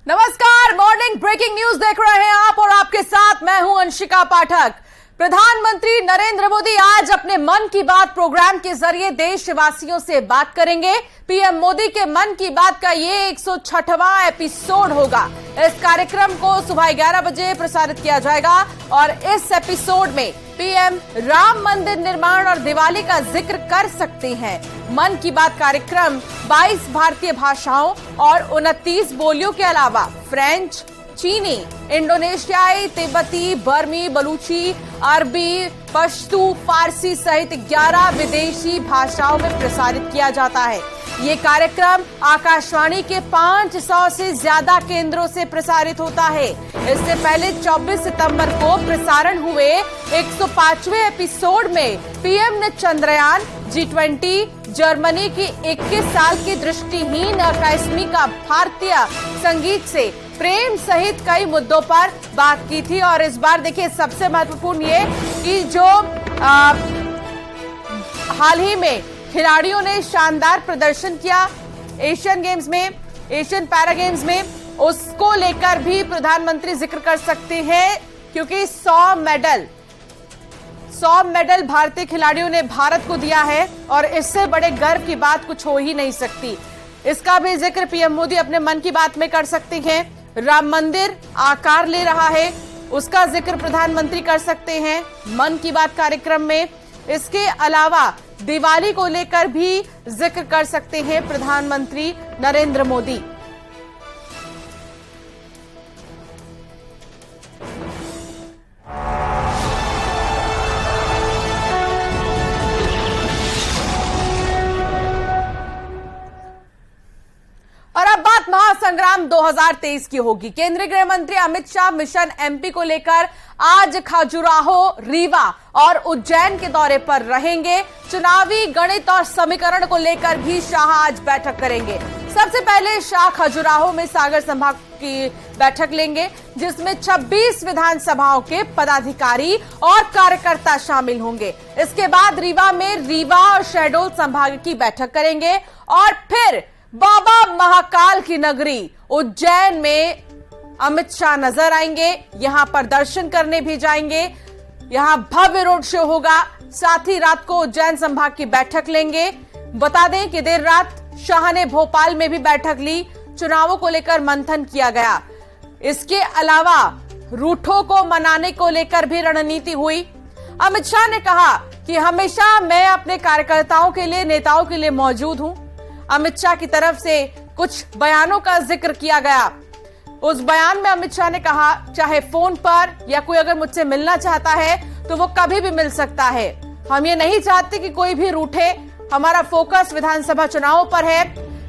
नमस्कार, morning breaking news देख रहे हैं आप और आपके साथ मैं हूं अंशिका पाठक। प्रधानमंत्री नरेंद्र मोदी आज अपने मन की बात प्रोग्राम के जरिए देशवासियों से बात करेंगे। पीएम मोदी के मन की बात का ये 106वां एपिसोड होगा। इस कार्यक्रम को सुबह 11 बजे प्रसारित किया जाएगा और इस एपिसोड में पीएम राम मंदिर निर्माण और दिवाली का जिक्र कर सकते हैं। मन की बात कार्यक्रम 22 भारतीय भाषाओं और 29 बोलियों के अलावा फ्रेंच, चीनी, इंडोनेशियाई, तिब्बती, बर्मी, बलूची, अरबी, पश्तू, फारसी सहित 11 विदेशी भाषाओं में प्रसारित किया जाता है। ये कार्यक्रम आकाशवाणी के 500 से ज्यादा केंद्रों से प्रसारित होता है। इससे पहले 24 सितंबर को प्रसारण हुए 105वें एपिसोड में पीएम ने चंद्रयान, G20, जर्मनी की 21 साल की दृष्टिहीन अकादमिका भारतीय संगीत से प्रेम सहित कई मुद्दों पर बात की थी। और इस बार देखिए सबसे महत्वपूर्ण ये कि जो हाल ही में खिलाड़ियों ने शानदार प्रदर्शन किया एशियन गेम्स में, एशियन पैरा गेम्स में, उसको लेकर भी प्रधानमंत्री जिक्र कर सकते हैं क्योंकि 100 मेडल भारतीय खिलाड़ियों ने भारत को दिया है और इससे बड़े गर्व की बात कुछ हो ही नहीं सकती। इसका भी जिक्र पीएम मोदी अपने मन की बात में कर सकते हैं। राम मंदिर आकार ले रहा है, उसका जिक्र प्रधानमंत्री कर सकते हैं मन की बात कार्यक्रम में। इसके अलावा दिवाली को लेकर भी जिक्र कर सकते हैं प्रधानमंत्री नरेंद्र मोदी। और अब बात महासंग्राम 2023 की होगी। केंद्रीय गृह मंत्री अमित शाह मिशन एमपी को लेकर आज खजुराहो, रीवा और उज्जैन के दौरे पर रहेंगे। चुनावी गणित और समीकरण को लेकर भी शाह आज बैठक करेंगे। सबसे पहले शाह खजुराहो में सागर संभाग की बैठक लेंगे जिसमें 26 विधानसभाओं के पदाधिकारी और कार्यकर्ता शामिल होंगे। इसके बाद रीवा में रीवा और शहडोल संभाग की बैठक करेंगे और फिर बाबा महाकाल की नगरी उज्जैन में अमित शाह नजर आएंगे। यहां पर दर्शन करने भी जाएंगे। यहां भव्य रोड शो होगा। साथ ही रात को उज्जैन संभाग की बैठक लेंगे। बता दें कि देर रात शाह ने भोपाल में भी बैठक ली। चुनावों को लेकर मंथन किया गया। इसके अलावा रूठों को मनाने को लेकर भी रणनीति हुई। अमित शाह ने कहा कि हमेशा मैं अपने कार्यकर्ताओं के लिए, नेताओं के लिए मौजूद हूं। अमित शाह की तरफ से कुछ बयानों का जिक्र किया गया। उस बयान में अमित शाह ने कहा चाहे फोन पर या कोई अगर मुझसे मिलना चाहता है तो वो कभी भी मिल सकता है। हम ये नहीं चाहते कि कोई भी रूठे। हमारा फोकस विधानसभा चुनावों पर है।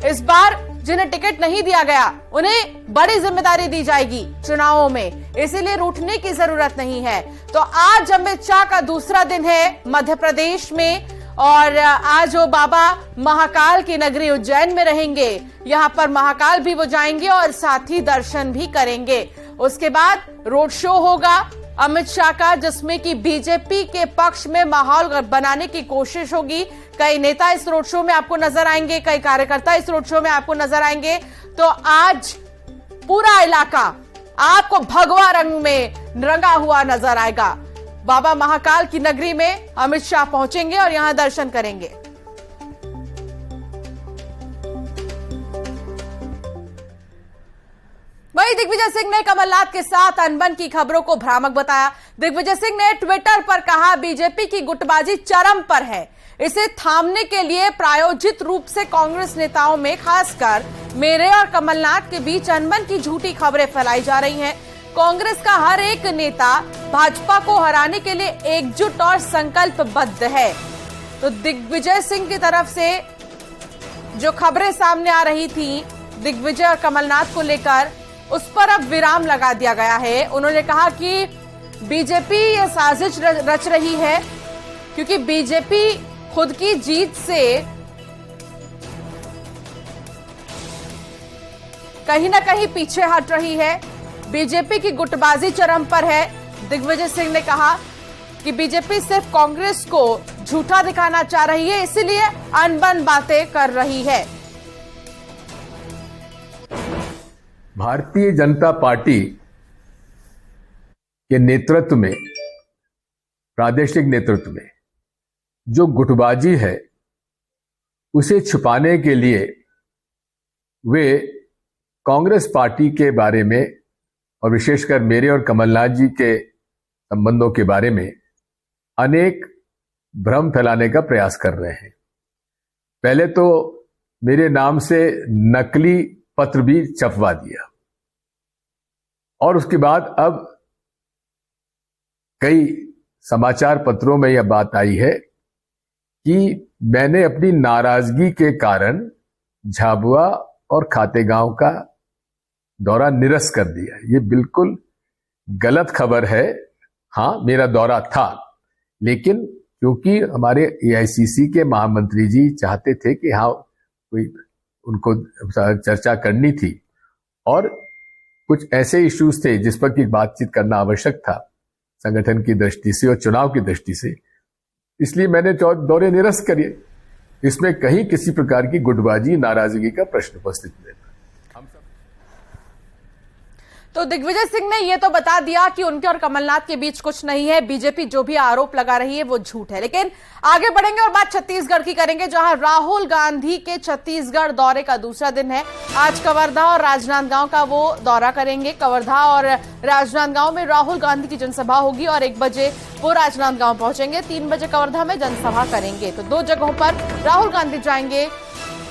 इस बार जिन्हें टिकट नहीं दिया गया उन्हें बड़ी जिम्मेदारी दी जाएगी चुनावों में, इसीलिए रूठने की जरूरत नहीं है। तो आज अमित शाह का दूसरा दिन है मध्य प्रदेश में और आज वो बाबा महाकाल की नगरी उज्जैन में रहेंगे। यहाँ पर महाकाल भी वो जाएंगे और साथ ही दर्शन भी करेंगे। उसके बाद रोड शो होगा अमित शाह का जिसमें कि बीजेपी के पक्ष में माहौल बनाने की कोशिश होगी। कई नेता इस रोड शो में आपको नजर आएंगे, कई कार्यकर्ता इस रोड शो में आपको नजर आएंगे। तो आज पूरा इलाका आपको भगवा रंग में रंगा हुआ नजर आएगा। बाबा महाकाल की नगरी में अमित शाह पहुंचेंगे और यहां दर्शन करेंगे। वहीं दिग्विजय सिंह ने कमलनाथ के साथ अनबन की खबरों को भ्रामक बताया। दिग्विजय सिंह ने ट्विटर पर कहा बीजेपी की गुटबाजी चरम पर है। इसे थामने के लिए प्रायोजित रूप से कांग्रेस नेताओं में खासकर मेरे और कमलनाथ के बीच अनबन की झूठी खबरें फैलाई जा रही हैं। कांग्रेस का हर एक नेता भाजपा को हराने के लिए एकजुट और संकल्पबद्ध है। तो दिग्विजय सिंह की तरफ से जो खबरें सामने आ रही थी दिग्विजय और कमलनाथ को लेकर, उस पर अब विराम लगा दिया गया है। उन्होंने कहा कि बीजेपी ये साजिश रच रही है क्योंकि बीजेपी खुद की जीत से कहीं ना कहीं पीछे हट रही है। बीजेपी की गुटबाजी चरम पर है। दिग्विजय सिंह ने कहा कि बीजेपी सिर्फ कांग्रेस को झूठा दिखाना चाह रही है, इसलिए अनबन बातें कर रही है। भारतीय जनता पार्टी के नेतृत्व में, प्रादेशिक नेतृत्व में जो गुटबाजी है उसे छुपाने के लिए वे कांग्रेस पार्टी के बारे में और विशेषकर मेरे और कमलनाथ जी के संबंधों के बारे में अनेक भ्रम फैलाने का प्रयास कर रहे हैं। पहले तो मेरे नाम से नकली पत्र भी छपवा दिया और उसके बाद अब कई समाचार पत्रों में यह बात आई है कि मैंने अपनी नाराजगी के कारण झाबुआ और खातेगांव का दौरा निरस्त कर दिया। ये बिल्कुल गलत खबर है। हाँ, मेरा दौरा था, लेकिन क्योंकि हमारे एआईसीसी के महामंत्री जी चाहते थे कि हाँ कोई उनको चर्चा करनी थी और कुछ ऐसे इश्यूज थे जिस पर की बातचीत करना आवश्यक था संगठन की दृष्टि से और चुनाव की दृष्टि से, इसलिए मैंने दौरे निरस्त किए। इसमें कहीं किसी प्रकार की गुटबाजी, नाराजगी का प्रश्न उपस्थित नहीं था। तो दिग्विजय सिंह ने यह तो बता दिया कि उनके और कमलनाथ के बीच कुछ नहीं है, बीजेपी जो भी आरोप लगा रही है वो झूठ है। लेकिन आगे बढ़ेंगे और बात छत्तीसगढ़ की करेंगे, जहां राहुल गांधी के छत्तीसगढ़ दौरे का दूसरा दिन है। आज कवर्धा और राजनांदगांव का वो दौरा करेंगे। कवर्धा और राजनांदगांव में राहुल गांधी की जनसभा होगी और 1 बजे वो राजनांदगांव पहुंचेंगे, 3 बजे कवर्धा में जनसभा करेंगे। तो 2 जगहों पर राहुल गांधी जाएंगे।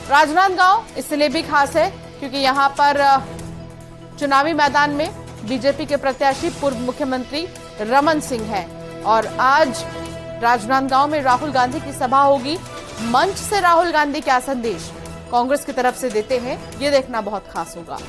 राजनांदगांव इसलिए भी खास है क्योंकि यहां पर चुनावी मैदान में बीजेपी के प्रत्याशी पूर्व मुख्यमंत्री रमन सिंह हैं और आज राजनांदगांव में राहुल गांधी की सभा होगी। मंच से राहुल गांधी क्या संदेश कांग्रेस की तरफ से देते हैं, ये देखना बहुत खास होगा।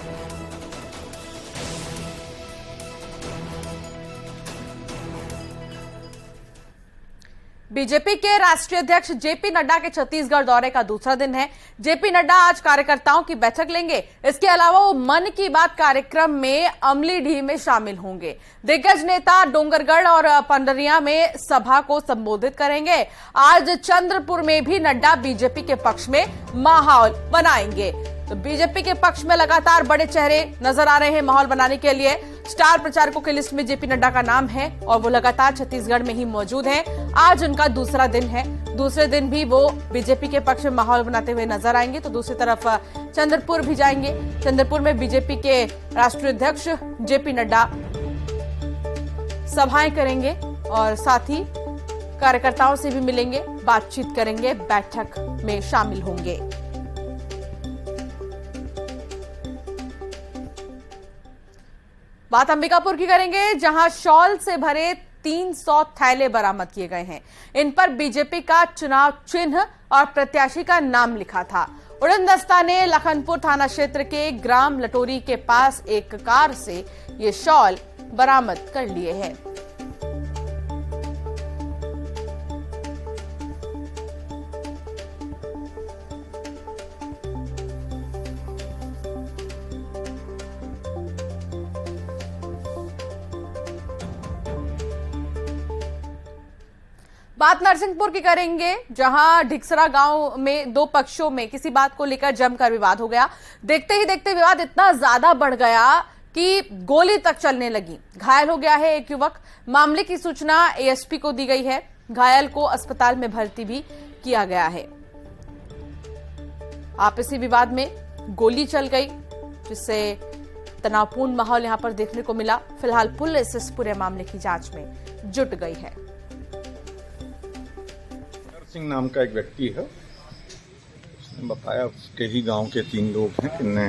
बीजेपी के राष्ट्रीय अध्यक्ष जेपी नड्डा के छत्तीसगढ़ दौरे का दूसरा दिन है। जेपी नड्डा आज कार्यकर्ताओं की बैठक लेंगे। इसके अलावा वो मन की बात कार्यक्रम में अमलीडीह में शामिल होंगे। दिग्गज नेता डोंगरगढ़ और पंडरिया में सभा को संबोधित करेंगे। आज चंद्रपुर में भी नड्डा बीजेपी के पक्ष में माहौल बनाएंगे। तो बीजेपी के पक्ष में लगातार बड़े चेहरे नजर आ रहे हैं माहौल बनाने के लिए। स्टार प्रचारकों की लिस्ट में जेपी नड्डा का नाम है और वो लगातार छत्तीसगढ़ में ही मौजूद हैं। आज उनका दूसरा दिन है। दूसरे दिन भी वो बीजेपी के पक्ष में माहौल बनाते हुए नजर आएंगे। तो दूसरी तरफ चंद्रपुर भी जाएंगे। चंद्रपुर में बीजेपी के राष्ट्रीय अध्यक्ष जेपी नड्डा सभाएं करेंगे और साथ ही कार्यकर्ताओं से भी मिलेंगे, बातचीत करेंगे, बैठक में शामिल होंगे। बात अंबिकापुर की करेंगे, जहां शॉल से भरे 300 थैले बरामद किए गए हैं। इन पर बीजेपी का चुनाव चिन्ह और प्रत्याशी का नाम लिखा था। उड़न दस्ता ने लखनपुर थाना क्षेत्र के ग्राम लटोरी के पास एक कार से ये शॉल बरामद कर लिए हैं। बात नरसिंहपुर की करेंगे, जहां ढिक्सरा गांव में 2 पक्षों में किसी बात को लेकर जमकर विवाद हो गया। देखते ही देखते विवाद इतना ज्यादा बढ़ गया कि गोली तक चलने लगी। घायल हो गया है एक युवक। मामले की सूचना एएसपी को दी गई है। घायल को अस्पताल में भर्ती भी किया गया है। आपसी विवाद में गोली चल गई, जिससे तनावपूर्ण माहौल यहां पर देखने को मिला। फिलहाल पुलिस इस पूरे मामले की जांच में जुट गई है। सिंह नाम का एक व्यक्ति है, उसने बताया उसके ही गांव के 3 लोग हैं जिनने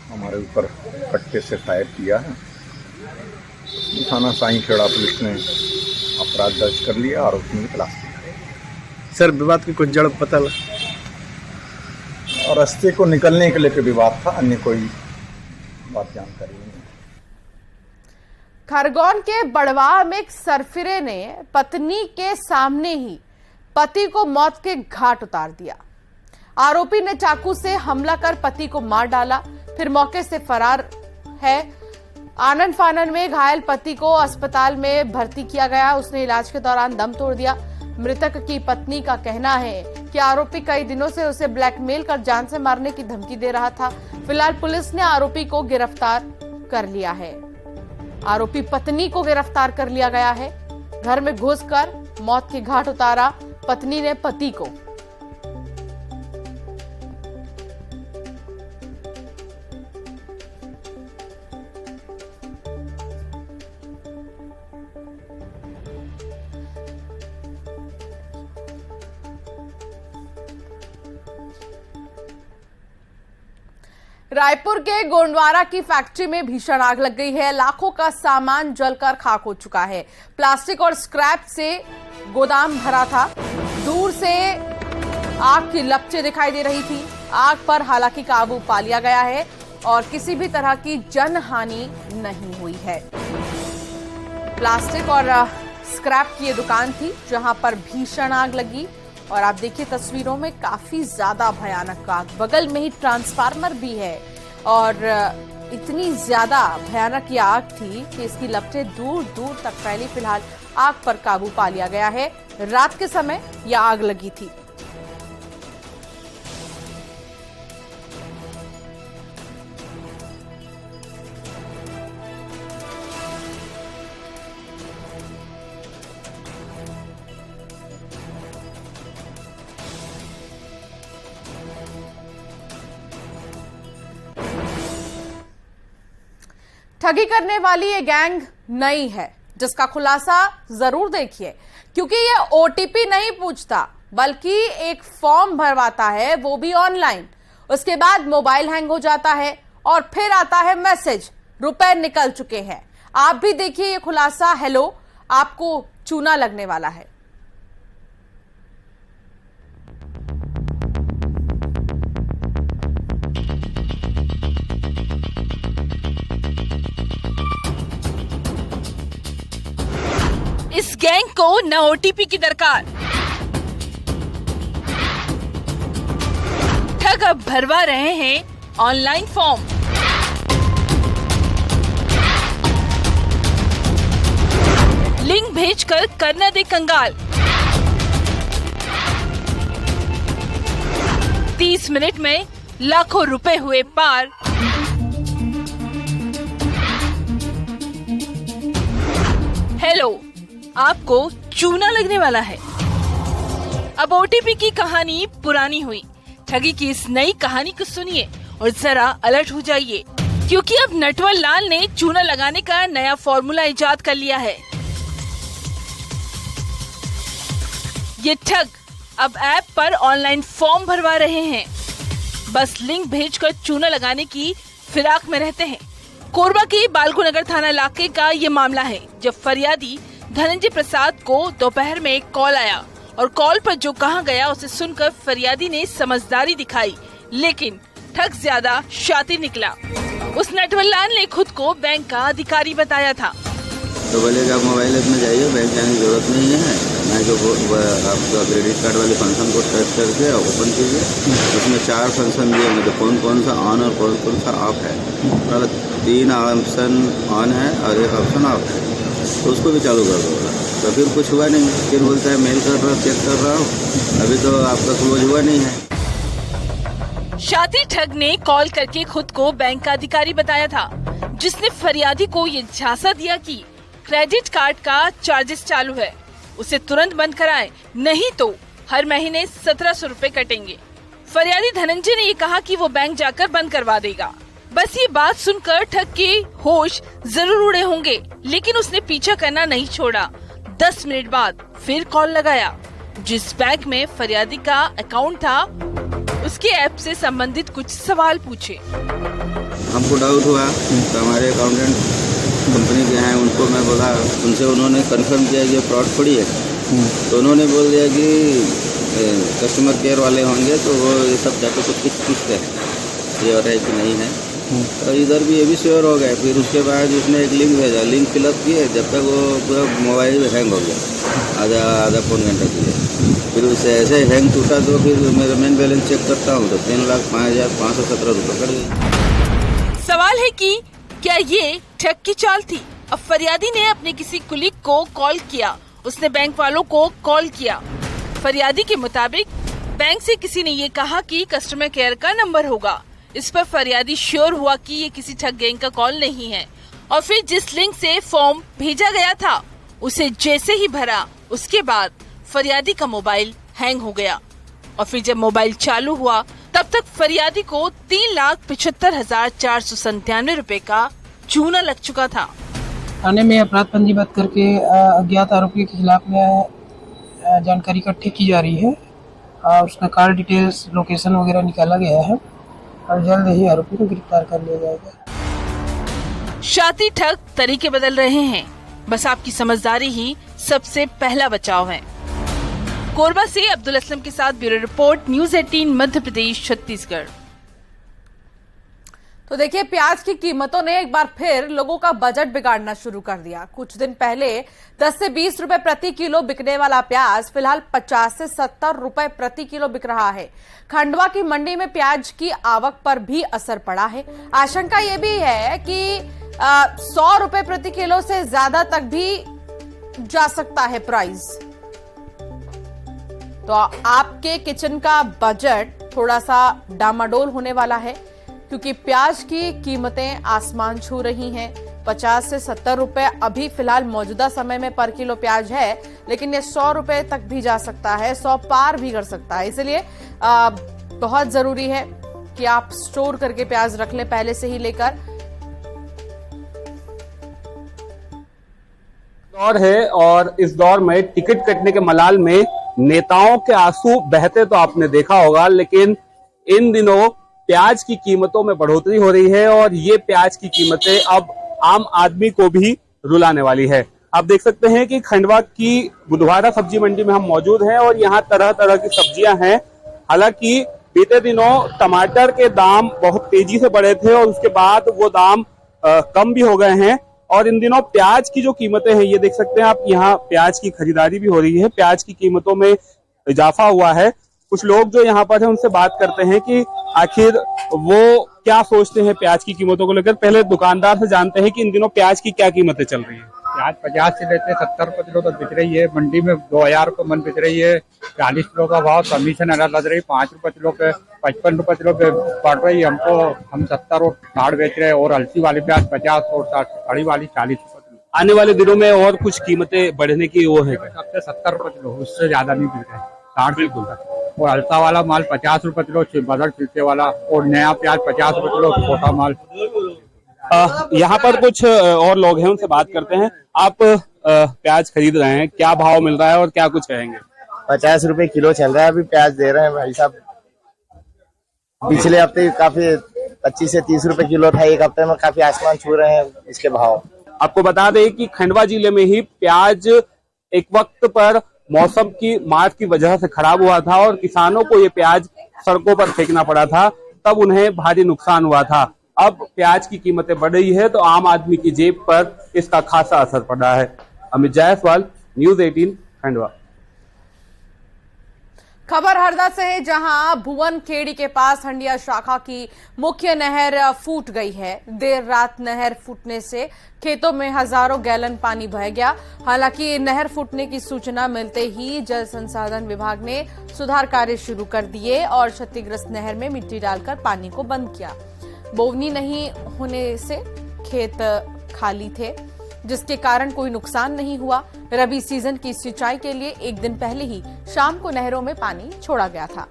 हमारे ऊपर कट्टे से फायर किया है। थाना साईंखेड़ा पुलिस ने अपराध दर्ज कर लिया, आरोपी की तलाश की। सर, विवाद की कुछ जड़ पता लगा? और रास्ते को निकलने के लिए विवाद था, अन्य कोई बात जानकारी नहीं। खरगोन के बड़वा में एक सरफिरे ने पत्नी के सामने ही पति को मौत के घाट उतार दिया। आरोपी ने चाकू से हमला कर पति को मार डाला, फिर मौके से फरार है। आनन फानन में घायल पति को अस्पताल में भर्ती किया गया। उसने इलाज के दौरान दम तोड़ दिया। मृतक की पत्नी का कहना है कि आरोपी कई दिनों से उसे ब्लैकमेल कर जान से मारने की धमकी दे रहा था। फिलहाल पुलिस ने आरोपी को गिरफ्तार कर लिया है। आरोपी पत्नी को गिरफ्तार कर लिया गया है। घर में घुसकर मौत के घाट उतारा पत्नी ने पति को। रायपुर के गोंडवाना की फैक्ट्री में भीषण आग लग गई है। लाखों का सामान जलकर खाक हो चुका है। प्लास्टिक और स्क्रैप से गोदाम भरा था। दूर से आग की लपटें दिखाई दे रही थी। आग पर हालांकि काबू पा लिया गया है और किसी भी तरह की जनहानि नहीं हुई है। प्लास्टिक और स्क्रैप की ये दुकान थी जहां पर भीषण आग लगी और आप देखिए तस्वीरों में काफी ज्यादा भयानक आग। बगल में ही ट्रांसफार्मर भी है और इतनी ज्यादा भयानक ये आग थी कि इसकी लपटें दूर दूर तक फैली। फिलहाल आग पर काबू पा लिया गया है। रात के समय यह आग लगी थी। ठगी करने वाली ये गैंग नई है जिसका खुलासा जरूर देखिए, क्योंकि ये ओटीपी नहीं पूछता बल्कि एक फॉर्म भरवाता है, वो भी ऑनलाइन। उसके बाद मोबाइल हैंग हो जाता है और फिर आता है मैसेज, रुपए निकल चुके हैं। आप भी देखिए ये खुलासा। हेलो, आपको चूना लगने वाला है। इस गैंग को न ओटीपी की दरकार। ठग अब भरवा रहे हैं ऑनलाइन फॉर्म। लिंक भेजकर करना दे कंगाल। 30 मिनट में लाखों रुपए हुए पार। हेलो, आपको चूना लगने वाला है। अब ओटीपी की कहानी पुरानी हुई। ठगी की इस नई कहानी को सुनिए और जरा अलर्ट हो जाइए, क्योंकि अब नटवर लाल ने चूना लगाने का नया फॉर्मूला इजाद कर लिया है। ये ठग अब ऐप पर ऑनलाइन फॉर्म भरवा रहे हैं। बस लिंक भेजकर चूना लगाने की फिराक में रहते हैं। कोरबा के बालको नगर थाना इलाके का ये मामला है, जब फरियादी धनंजय प्रसाद को दोपहर में एक कॉल आया और कॉल पर जो कहा गया उसे सुनकर फरियादी ने समझदारी दिखाई, लेकिन ठग ज्यादा शातिर निकला। उस नटवरलाल ने खुद को बैंक का अधिकारी बताया था। तो बोले कि आप मोबाइल ऐप में जाइए, बैंक जाने की जरूरत नहीं है। मैं जो आपका क्रेडिट कार्ड वाले फंक्शन को टच करके ओपन कीजिए, उसमें 4 फंक्शन दिए हैं, तो कौन सा ऑन और कौन सा ऑफ है। मतलब 3 ऑप्शन ऑन है और 1 ऑप्शन ऑफ है, तो उसको भी चालू कर दो। तो फिर कुछ हुआ नहीं। फिर बोलता है मेल कर रहा, चेक कर रहा हूँ, अभी तो आपका क्लोज हुआ नहीं है। शातिर ठग ने कॉल करके खुद को बैंक का अधिकारी बताया था, जिसने फरियादी को ये झांसा दिया कि क्रेडिट कार्ड का चार्जेस चालू है, उसे तुरंत बंद कराएं, नहीं तो हर महीने 1700 रुपए कटेंगे। फरियादी धनंजय ने ये कहा कि वो बैंक जाकर बंद करवा देगा। बस ये बात सुनकर ठग के होश जरूर उड़े होंगे, लेकिन उसने पीछा करना नहीं छोड़ा। 10 मिनट बाद फिर कॉल लगाया। जिस बैंक में फरियादी का अकाउंट था, उसके ऐप से संबंधित कुछ सवाल पूछे। हमको डाउट हुआ तो हमारे अकाउंटेंट कंपनी के हैं, उनको मैं बोला, उनसे उन्होंने कंफर्म किया कि फ्रॉड थोड़ी है। तो उन्होंने बोल दिया कि कस्टमर केयर वाले होंगे, तो वो ये सब जाके कुछ पूछते हैं ये और है कि नहीं है। तो इधर भी ये भी श्योर हो गए। फिर उसके बाद उसने एक लिंक भेजा, लिंक फिलअप किए, जब तक वो पूरा मोबाइल हैंग हो गया आधा पौन घंटा के लिए। फिर उससे ऐसे हैंग टूटा तो फिर मेरा मेन बैलेंस चेक करता हूँ तो 3,05,517 रुपये कट गए। सवाल है कि क्या ये ठग की चाल थी? अब फरियादी ने अपने किसी कुलीग को कॉल किया उसने बैंक वालों को कॉल किया। फरियादी के मुताबिक बैंक से किसी ने ये कहा कि कस्टमर केयर का नंबर होगा। इस पर फरियादी श्योर हुआ कि ये किसी ठग गैंग का कॉल नहीं है और फिर जिस लिंक से फॉर्म भेजा गया था उसे जैसे ही भरा उसके बाद फरियादी का मोबाइल हैंग हो गया और फिर जब मोबाइल चालू हुआ तब तक फरियादी को 3,75,497 रुपए का चूना लग चुका था। थाने में अपराध पंजीबद्ध करके अज्ञात आरोपी के खिलाफ में जानकारी इकट्ठी की जा रही है और उसका कॉल डिटेल्स, लोकेशन वगैरह निकाला गया है और जल्द ही आरोपी को गिरफ्तार कर लिया जाएगा। शातिर ठग तरीके बदल रहे हैं, बस आपकी समझदारी ही सबसे पहला बचाव है। कोरबा से अब्दुल असलम के साथ bureau report, news 18 Madhya Pradesh Chhattisgarh. तो देखिए, प्याज की कीमतों ने एक बार फिर लोगों का बजट बिगाड़ना शुरू कर दिया। कुछ दिन पहले 10 से 20 रुपए प्रति किलो बिकने वाला प्याज फिलहाल 50 से 70 रुपए प्रति किलो बिक रहा है। खंडवा की मंडी में प्याज की आवक पर भी असर पड़ा है। आशंका यह भी है कि 100 रुपए प्रति किलो से ज्यादा तक भी जा सकता है प्राइस। तो आपके किचन का बजट थोड़ा सा डामाडोल होने वाला है, क्योंकि प्याज की कीमतें आसमान छू रही हैं। 50 से 70 रुपए अभी फिलहाल मौजूदा समय में पर किलो प्याज है, लेकिन ये 100 रुपए तक भी जा सकता है, 100 पार भी कर सकता है। इसलिए बहुत जरूरी है कि आप स्टोर करके प्याज रख लें पहले से ही लेकर। दौर है और इस दौर में टिकट कटने के मलाल में नेताओं के आंसू बहते तो आपने देखा होगा, लेकिन इन दिनों प्याज की कीमतों में बढ़ोतरी हो रही है और ये प्याज की कीमतें अब आम आदमी को भी रुलाने वाली है। आप देख सकते हैं कि खंडवा की बुधवारा सब्जी मंडी में हम मौजूद हैं और यहाँ तरह तरह की सब्जियां हैं। हालांकि बीते दिनों टमाटर के दाम बहुत तेजी से बढ़े थे और उसके बाद वो दाम कम भी हो गए हैं और इन दिनों प्याज की जो कीमतें हैं, ये देख सकते हैं आप, यहाँ प्याज की खरीदारी भी हो रही है। प्याज की कीमतों में इजाफा हुआ है। कुछ लोग जो यहाँ पर हैं उनसे बात करते हैं कि आखिर वो क्या सोचते हैं प्याज की कीमतों को लेकर। पहले दुकानदार से जानते हैं कि इन दिनों प्याज की क्या कीमतें चल रही है। प्याज 50 से लेते 70 रुपए किलो तक बिक रही है। मंडी में 2000 रुपए मन बिक रही है। 40 किलो का भाव कमीशन लग रही है। 5 रुपए किलो पे 55 रुपए किलो पे पड़ रही है हमको। हम 70 और 60 बेच रहे हैं और हल्की वाली प्याज 50 और 60, बड़ी वाली 40 रुपए किलो। आने वाले दिनों में और कुछ कीमतें बढ़ने की वो है? अब से 70 रुपए किलो, उससे ज्यादा नहीं बिक रहे। 60 बिल्कुल। और हल्का वाला माल 50 रुपए किलो, बदल छिलके वाला, और नया प्याज 50 रुपए किलो, छोटा माल। यहाँ पर कुछ और लोग हैं, उनसे बात करते हैं। आप प्याज खरीद रहे हैं, क्या भाव मिल रहा है और क्या कुछ कहेंगे? 50 रुपए किलो चल रहा है अभी प्याज दे रहे हैं भाई साहब। पिछले हफ्ते काफी 25 से 30 रुपए किलो था, एक हफ्ते में काफी आसमान छू रहे हैं इसके भाव। आपको बता दें कि खंडवा जिले में ही प्याज एक वक्त पर मौसम की मार की वजह से खराब हुआ था और किसानों को ये प्याज सड़कों पर फेंकना पड़ा था, तब उन्हें भारी नुकसान हुआ था। अब प्याज की कीमतें बढ़ रही है तो आम आदमी की जेब पर इसका खासा असर पड़ रहा है। अमित जायसवाल, न्यूज़ 18 खंडवा। खबर हरदा से है, जहां भुवन खेड़ी के पास हंडिया शाखा की मुख्य नहर फूट गई है। देर रात नहर फूटने से खेतों में हजारों गैलन पानी बह गया। हालांकि नहर फूटने की सूचना मिलते ही जल संसाधन विभाग ने सुधार कार्य शुरू कर दिए और क्षतिग्रस्त नहर में मिट्टी डालकर पानी को बंद किया। बोवनी नहीं होने से खेत खाली थे, जिसके कारण कोई नुकसान नहीं हुआ। रबी सीजन की सिंचाई के लिए एक दिन पहले ही शाम को नहरों में पानी छोड़ा गया था।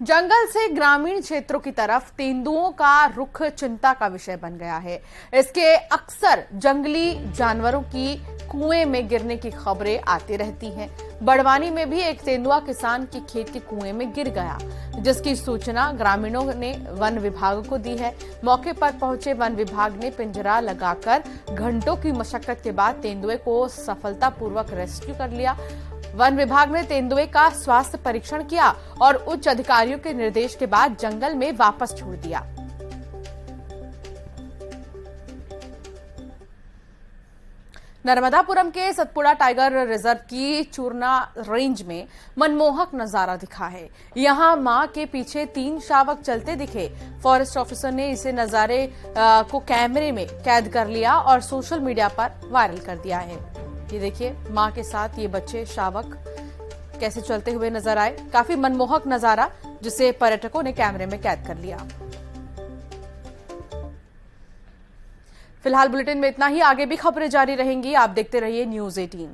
जंगल से ग्रामीण क्षेत्रों की तरफ तेंदुओं का रुख चिंता का विषय बन गया है। इसके अक्सर जंगली जानवरों की कुएं में गिरने की खबरें आती रहती हैं। बड़वानी में भी एक तेंदुआ किसान के खेत के कुएं में गिर गया, जिसकी सूचना ग्रामीणों ने वन विभाग को दी है। मौके पर पहुंचे वन विभाग ने पिंजरा लगाकर घंटों की मशक्कत के बाद तेंदुए को सफलतापूर्वक रेस्क्यू कर लिया। वन विभाग ने तेंदुए का स्वास्थ्य परीक्षण किया और उच्च अधिकारियों के निर्देश के बाद जंगल में वापस छोड़ दिया। नर्मदापुरम के सतपुड़ा टाइगर रिजर्व की चूरना रेंज में मनमोहक नजारा दिखा है। यहां मां के पीछे 3 शावक चलते दिखे। फॉरेस्ट ऑफिसर ने इसे नजारे को कैमरे में कैद कर लिया और सोशल मीडिया पर वायरल कर दिया है। ये देखिए, मां के साथ ये बच्चे शावक कैसे चलते हुए नजर आए। काफी मनमोहक नजारा, जिसे पर्यटकों ने कैमरे में कैद कर लिया। फिलहाल बुलेटिन में इतना ही। आगे भी खबरें जारी रहेंगी। आप देखते रहिए News 18।